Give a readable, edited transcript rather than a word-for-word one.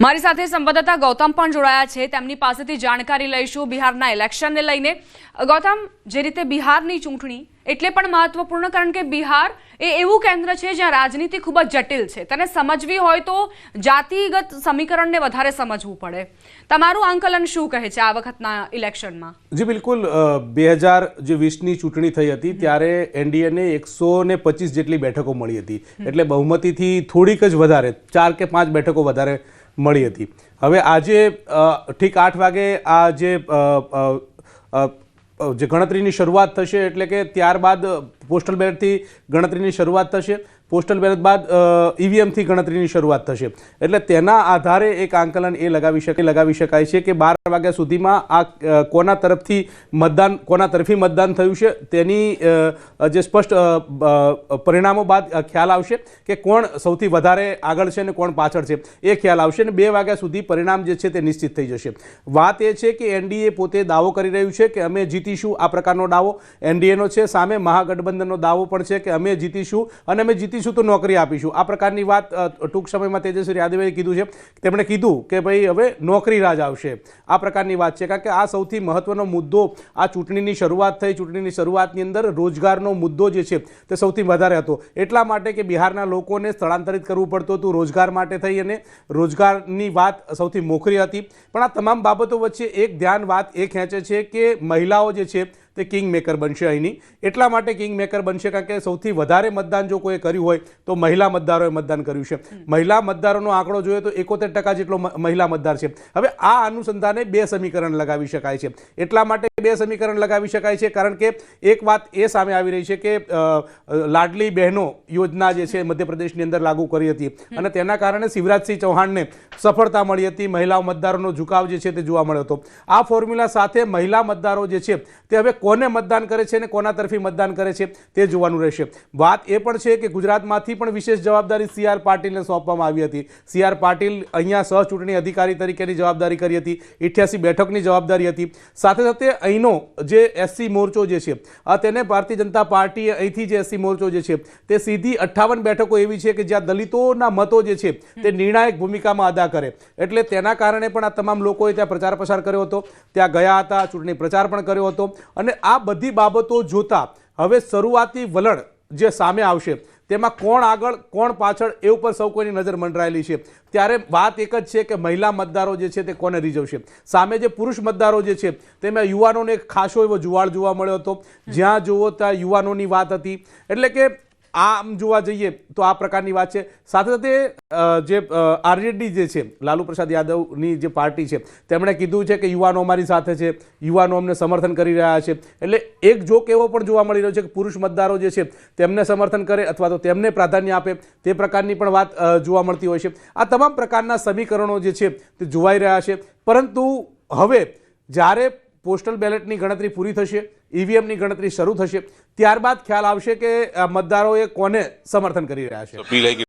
અમારી સાથે સંવાદદાતા ગૌતમ પણ જોડાયા છે, તેમની પાસેથી જાણકારી લઈશું બિહારના ઇલેક્શનને લઈને। ગૌતમ, જે રીતે બિહારની ચૂંટણી એટલે પણ મહત્વપૂર્ણ, કારણ કે બિહાર એ એવું કેન્દ્ર છે જ્યાં રાજનીતિ ખૂબ જ જટિલ છે। તેને સમજવી હોય તો જાતિગત સમીકરણને વધારે સમજવું પડે। તમારું આંકલન શું કહે છે આ વખતના ઇલેક્શનમાં? જી બિલકુલ, 2020ની ચૂંટણી થઈ હતી ત્યારે એનડીએને 125 જેટલી બેઠકો મળી હતી, એટલે બહુમતીથી થોડીક જ વધારે 4 કે 5 બેઠકો વધારે મળી હતી। હવે આજે ઠીક 8 વાગે આ જે ગણતરીની શરૂઆત થશે, એટલે કે ત્યારબાદ પોસ્ટલ બેલેટથી ગણતરીની શરૂઆત થશે, પોસ્ટલ બેલેટ બાદ ઈવીએમથી ગણતરીની શરૂઆત થશે। એટલે તેના આધારે એક આંકલન એ લગાવી શકાય છે કે 12 વાગ્યા સુધીમાં આ કોના તરફી મતદાન થયું છે તેની જે સ્પષ્ટ પરિણામો બાદ ખ્યાલ આવશે કે કોણ સૌથી વધારે આગળ છે અને કોણ પાછળ છે એ ખ્યાલ આવશે, અને 2 વાગ્યા સુધી પરિણામ જે છે તે નિશ્ચિત થઈ જશે। વાત એ છે કે એનડીએ પોતે દાવો કરી રહ્યું છે કે અમે જીતીશું, આ પ્રકારનો દાવો એનડીએનો છે। સામે મહાગઠબંધનનો દાવો પણ છે કે અમે જીતીશું અને અમે જીતીશું તો નોકરી આપીશું, આ પ્રકારની વાત ટૂંક સમયમાં તેજસ્વી યાદવે કીધું છે। તેમણે કીધું કે ભાઈ હવે નોકરી રાજ આવશે, આ પ્રકારની વાત છે, કારણ કે આ સૌથી મહત્વનો મુદ્દો આ ચૂંટણીની શરૂઆત થઈ। ચૂંટણીની શરૂઆતની અંદર રોજગારનો મુદ્દો જે છે તે સૌથી વધારે હતો, એટલા માટે કે બિહારના લોકોને સ્થળાંતરિત કરવું પડતું હતું રોજગાર માટે થઈ, અને રોજગારની વાત સૌથી મોખરી હતી। પણ આ તમામ બાબતો વચ્ચે એક વાત એ ખેંચે છે કે મહિલાઓ જે છે તે કિંગ મેકર બનશે અહીંની, એટલા માટે કિંગ મેકર બનશે કારણ કે સૌથી વધારે મતદાન જો કોઈ કર્યું હોય તો મહિલા મતદારોએ મતદાન કર્યું છે। મહિલા મતદારોનો આંકડો જોઈએ તો 71% જેટલો મહિલા મતદાર છે। હવે આ અનુસંધાને 2 સમીકરણ લગાવી શકાય છે, એટલા માટે 2 સમીકરણ લગાવી શકાય છે કારણ કે એક વાત એ સામે આવી રહી છે કે લાડલી બહેનો યોજના જે છે મધ્યપ્રદેશની અંદર લાગુ કરી હતી અને તેના કારણે શિવરાજસિંહ ચૌહાણને સફળતા મળી હતી, મહિલા મતદારોનો ઝુકાવ જે છે તે જોવા મળ્યો હતો। આ ફોર્મ્યુલા સાથે મહિલા મતદારો જે છે તે હવે કોને મતદાન કરે છે અને કોના તરફી મતદાન કરે છે તે જોવાનું રહેશે। વાત એ પણ છે કે ગુજરાતમાંથી પણ વિશેષ જવાબદારી CR પાટીલને સોંપવામાં આવી હતી। CR પાટીલ અહીંયા સહ ચૂંટણી અધિકારી તરીકેની જવાબદારી કરી હતી, 88 બેઠકની જવાબદારી હતી। સાથે સાથે અહીંનો જે SC મોરચો જે છે તેને ભારતીય જનતા પાર્ટી અહીંથી જે SC મોરચો જે છે તે સીધી 58 બેઠકો એવી છે કે જ્યાં દલિતોના મતો જે છે તે નિર્ણાયક ભૂમિકામાં અદા કરે, એટલે તેના કારણે પણ આ તમામ લોકોએ ત્યાં પ્રચાર પ્રસાર કર્યો હતો, ત્યાં ગયા હતા, ચૂંટણી પ્રચાર પણ કર્યો હતો। અને આ બધી બાબતો જોતા હવે શરૂઆતી વલણ જે સામે આવશે તેમાં કોણ આગળ કોણ પાછળ એ ઉપર સૌ કોઈની નજર મંડરાયેલી છે। ત્યારે વાત એક જ છે કે મહિલા મતદારો જે છે તે કોને રીઝવશે। સામે જે પુરુષ મતદારો જે છે તેમાં યુવાનોને એક ખાસો એવો જુવાળ જોવા મળ્યો હતો, જ્યાં જુઓ ત્યાં યુવાનોની વાત હતી, એટલે કે આમ જોવા જઈએ તો આ પ્રકારની વાત છે। સાથે સાથે જે આરજેડી જે છે લાલુ પ્રસાદ યાદવની જે પાર્ટી છે તેમણે કીધું છે કે યુવાનો અમારી સાથે છે, યુવાનો અમને સમર્થન કરી રહ્યા છે, એટલે એક જોક એવો પણ જોવા મળી રહ્યો છે કે પુરુષ મતદારો જે છે તેમને સમર્થન કરે અથવા તો તેમને પ્રાધાન્ય આપે, તે પ્રકારની પણ વાત જોવા મળતી હોય છે। આ તમામ પ્રકારના સમીકરણો જે છે તે જોવાઈ રહ્યા છે, પરંતુ હવે જ્યારે પોસ્ટલ બેલેટની ગણતરી પૂરી થશે, ઈવીએમની ગણતરી શરૂ થશે, ત્યારબાદ ખ્યાલ આવશે કે મતદારોએ કોને સમર્થન કરી રહ્યા છે।